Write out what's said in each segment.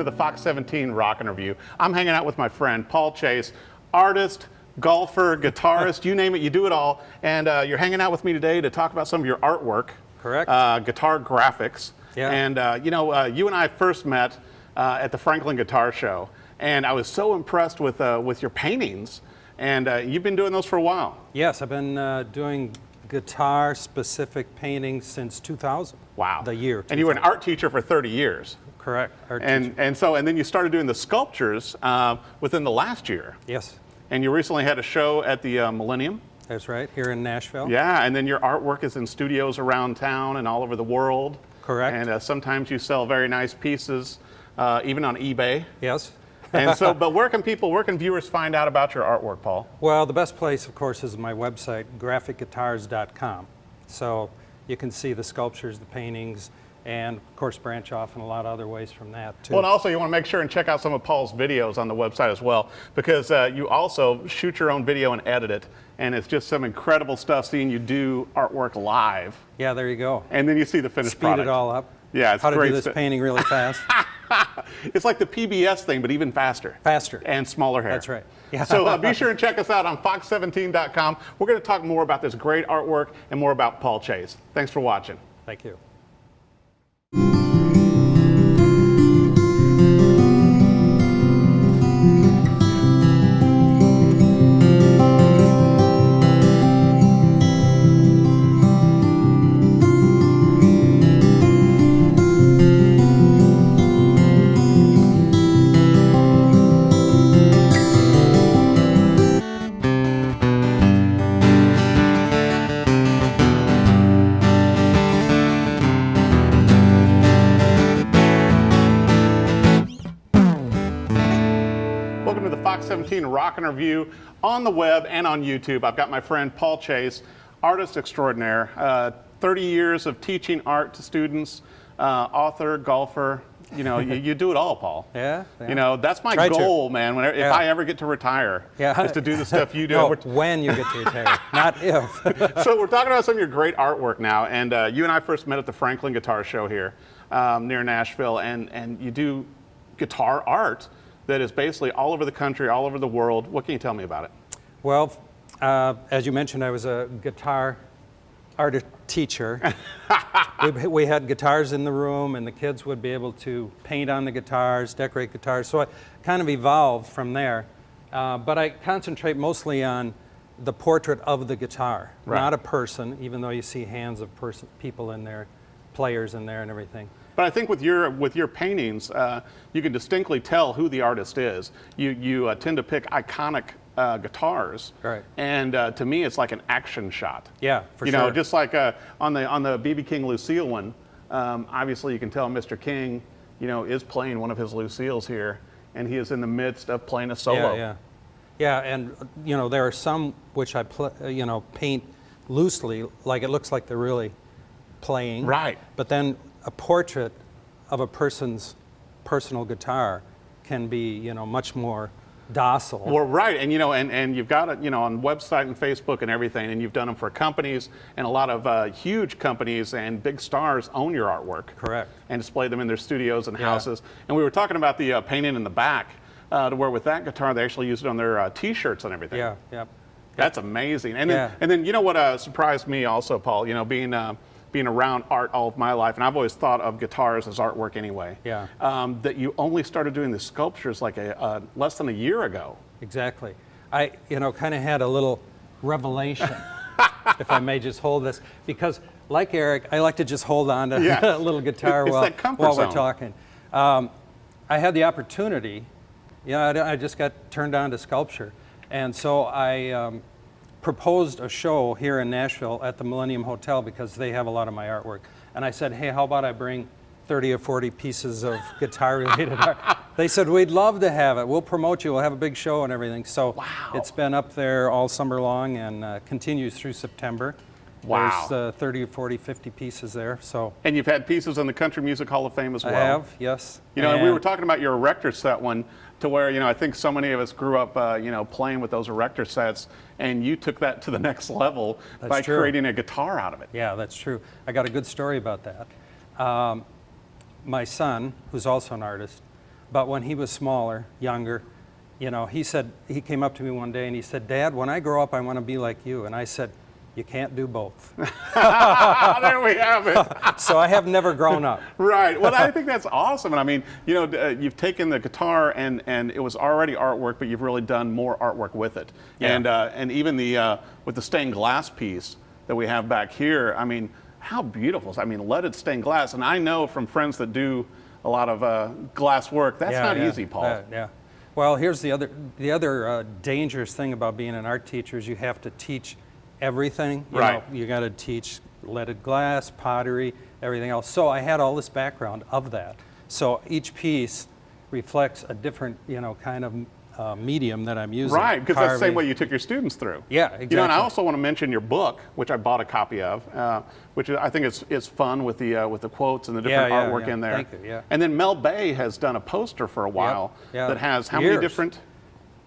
the Fox 17 Rock Interview. I'm hanging out with my friend Paul Chase, artist, golfer, guitarist, you name it, you do it all. And you're hanging out with me today to talk about some of your artwork. Correct. Guitar graphics. Yeah. And you and I first met at the Franklin Guitar Show, and I was so impressed with your paintings. And you've been doing those for a while. Yes, I've been doing guitar-specific paintings since 2000. Wow. The year 2000. And you were an art teacher for 30 years. Correct. Art and teacher. And then you started doing the sculptures within the last year. Yes. And you recently had a show at the Millennium. That's right, here in Nashville. Yeah, and then your artwork is in studios around town and all over the world. Correct. And sometimes you sell very nice pieces, even on eBay. Yes. And so, but where can viewers find out about your artwork, Paul? Well, the best place, of course, is my website, GraphicGuitars.com. So you can see the sculptures, the paintings, and of course branch off in a lot of other ways from that too. Well, and also you want to make sure and check out some of Paul's videos on the website as well, because you also shoot your own video and edit it, and it's just some incredible stuff seeing you do artwork live. Yeah, there you go. And then you see the finished product. Speed it all up. Yeah, it's How great to do this painting really fast. It's like the PBS thing, but even faster. Faster. And smaller hair. That's right. Yeah. So be sure and check us out on fox17.com. We're going to talk more about this great artwork and more about Paul Chase. Thanks for watching. Thank you. Fox 17 Rock Interview on the web and on YouTube. I've got my friend Paul Chase, artist extraordinaire, 30 years of teaching art to students, author, golfer. You know, you do it all, Paul. Yeah. You know, that's my goal, man. Whenever, if I ever get to retire, is to do the stuff you do. No, when you get to retire, not if. So we're talking about some of your great artwork now, and you and I first met at the Franklin Guitar Show here near Nashville, and you do guitar art that is basically all over the country, all over the world. What can you tell me about it? Well, as you mentioned, I was a guitar art teacher. we had guitars in the room, and the kids would be able to paint on the guitars, decorate guitars. So I kind of evolved from there. But I concentrate mostly on the portrait of the guitar, not a person, even though you see hands of people in there, players in there and everything. But I think with your paintings, you can distinctly tell who the artist is. You tend to pick iconic guitars, right? And to me, it's like an action shot. Yeah, for sure. You know, just like on the B.B. King Lucille one, obviously you can tell Mr. King, you know, is playing one of his Lucille's here, and he is in the midst of playing a solo. Yeah, and you know, there are some which I paint loosely, like it looks like they're really playing. Right. But then a portrait of a person's personal guitar can be, you know, much more docile. Well, right, and you know, and you've got it, you know, on website and Facebook and everything, and you've done them for companies, and a lot of huge companies and big stars own your artwork. Correct. And display them in their studios and houses. And we were talking about the painting in the back, to where with that guitar they actually used it on their T-shirts and everything. Yeah. That's amazing. And then you know what surprised me also, Paul? You know, being around art all of my life, and I've always thought of guitars as artwork anyway. Yeah. That you only started doing the sculptures like less than a year ago. Exactly. I, you know, kind of had a little revelation, if I may just hold this, because like Eric, I like to just hold on to a little guitar while we're talking. I had the opportunity, you know, I just got turned on to sculpture, and so I proposed a show here in Nashville at the Millennium Hotel because they have a lot of my artwork. And I said, hey, how about I bring 30 or 40 pieces of guitar-related art? They said, we'd love to have it. We'll promote you. We'll have a big show and everything. So it's been up there all summer long and continues through September. Wow. There's 30 or 40, 50 pieces there. So. And you've had pieces in the Country Music Hall of Fame as well. I have, yes. You know, and we were talking about your Erector set one, to where, you know, I think so many of us grew up, you know, playing with those Erector sets, and you took that to the next level by creating a guitar out of it. Yeah, that's true. I got a good story about that. My son, who's also an artist, But when he was smaller, younger, you know, he came up to me one day and he said, "Dad, when I grow up, I want to be like you." And I said, "You can't do both." There we have it. So I have never grown up. Right. Well, I think that's awesome. And I mean, you know, you've taken the guitar and it was already artwork, but you've really done more artwork with it. Yeah. And even with the stained glass piece that we have back here, I mean, how beautiful. I mean, leaded stained glass. And I know from friends that do a lot of glass work, that's not easy, Paul. Yeah. Well, here's the other dangerous thing about being an art teacher is you have to teach everything. You know, you got to teach leaded glass, pottery, everything else. So I had all this background of that. So each piece reflects a different, you know, kind of medium that I'm using. Right, because that's the same way you took your students through. Yeah, exactly. You know, and I also want to mention your book, which I bought a copy of, which I think is fun with the quotes and the different artwork in there. Thank you. Yeah. And then Mel Bay has done a poster for a while that has how many different?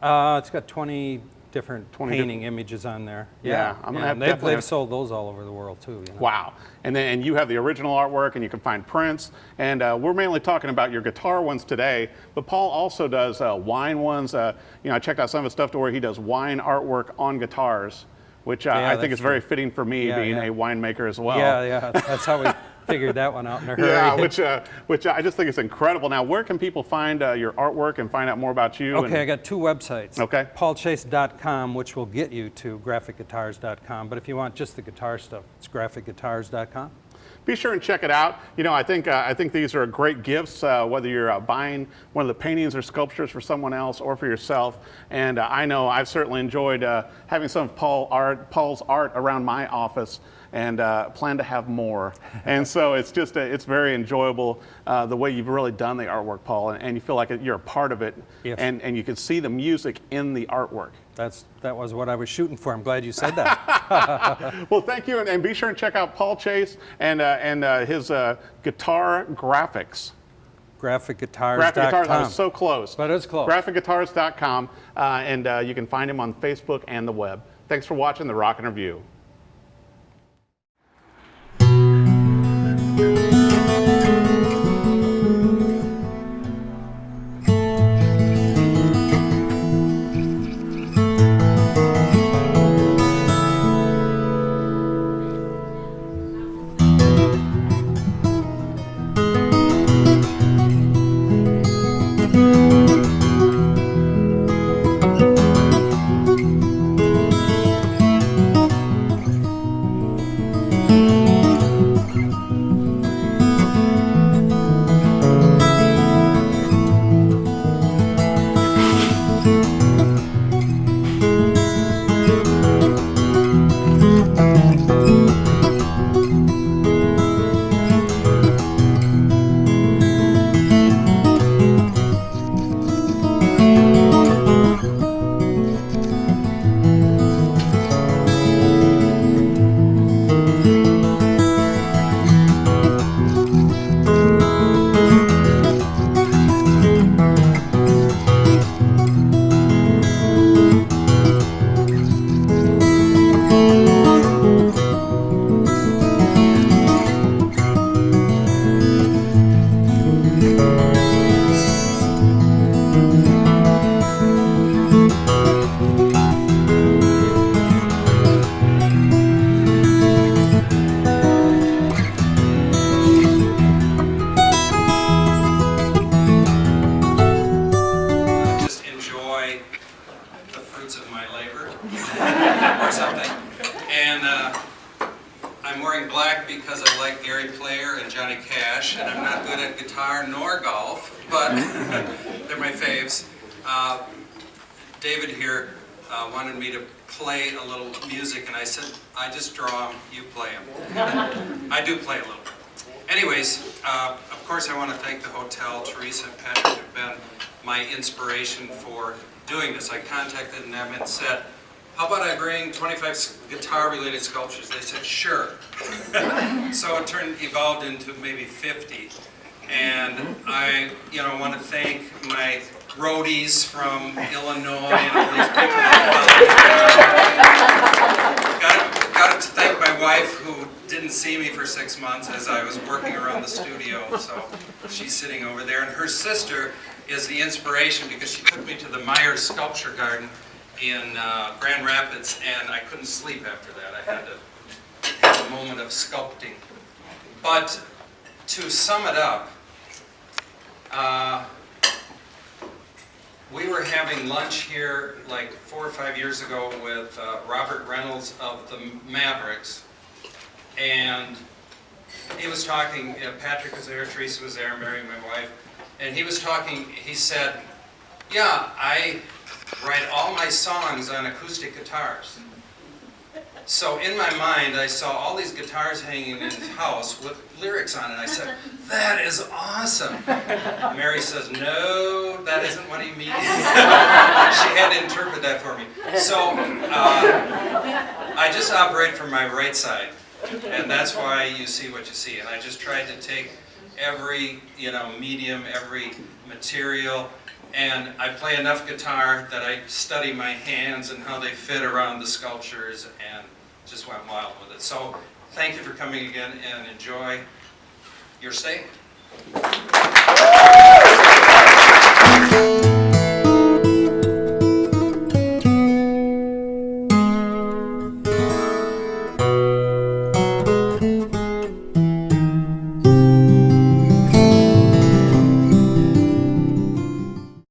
It's got 20 different painting images on there. Yeah, I'm gonna have they've sold those all over the world too. You know? Wow. And you have the original artwork, and you can find prints. And we're mainly talking about your guitar ones today, but Paul also does wine ones. You know, I checked out some of his stuff to where he does wine artwork on guitars, which I think is very fitting for me, being a winemaker as well. Yeah, that's how we figured that one out in a hurry. Yeah, which I just think is incredible. Now, where can people find your artwork and find out more about you? Okay, I got two websites. Okay. paulchase.com, which will get you to graphicguitars.com, but if you want just the guitar stuff, it's graphicguitars.com. Be sure and check it out. You know, I think these are great gifts, whether you're buying one of the paintings or sculptures for someone else or for yourself. And I know I've certainly enjoyed having some of Paul's art around my office, and plan to have more. And so it's just it's very enjoyable the way you've really done the artwork, Paul, and you feel like you're a part of it. Yes. And you can see the music in the artwork. That was what I was shooting for. I'm glad you said that. Well, thank you, and be sure and check out Paul Chase and his guitar graphics. GraphicGuitars.com. GraphicGuitars, I was so close. But it's close. GraphicGuitars.com, and you can find him on Facebook and the web. Thanks for watching The Rockin' Review. And I'm not good at guitar nor golf, but they're my faves. David here wanted me to play a little music, and I said, I just draw them, you play them. I do play a little. Anyways, of course I want to thank the hotel. Teresa and Patrick have been my inspiration for doing this. I contacted them and said, how about I bring 25 guitar-related sculptures? They said, sure. So it evolved into maybe 50. And I, want to thank my roadies from Illinois and all these people that got to thank my wife, who didn't see me for 6 months as I was working around the studio. So she's sitting over there, and her sister is the inspiration, because she took me to the Myers Sculpture Garden in Grand Rapids, and I couldn't sleep after that. I had to have a moment of sculpting. But to sum it up, we were having lunch here like 4 or 5 years ago with Robert Reynolds of the Mavericks, and he was talking, Patrick was there, Teresa was there, Mary, my wife, and he was talking, he said, yeah, I write all my songs on acoustic guitars. So in my mind, I saw all these guitars hanging in his house with lyrics on it. I said, that is awesome. Mary says, no, that isn't what he means. She had to interpret that for me. So I just operate from my right side, and that's why you see what you see. And I just tried to take every, medium, every material, and I play enough guitar that I study my hands and how they fit around the sculptures, and just went wild with it. So thank you for coming again, and enjoy your stay.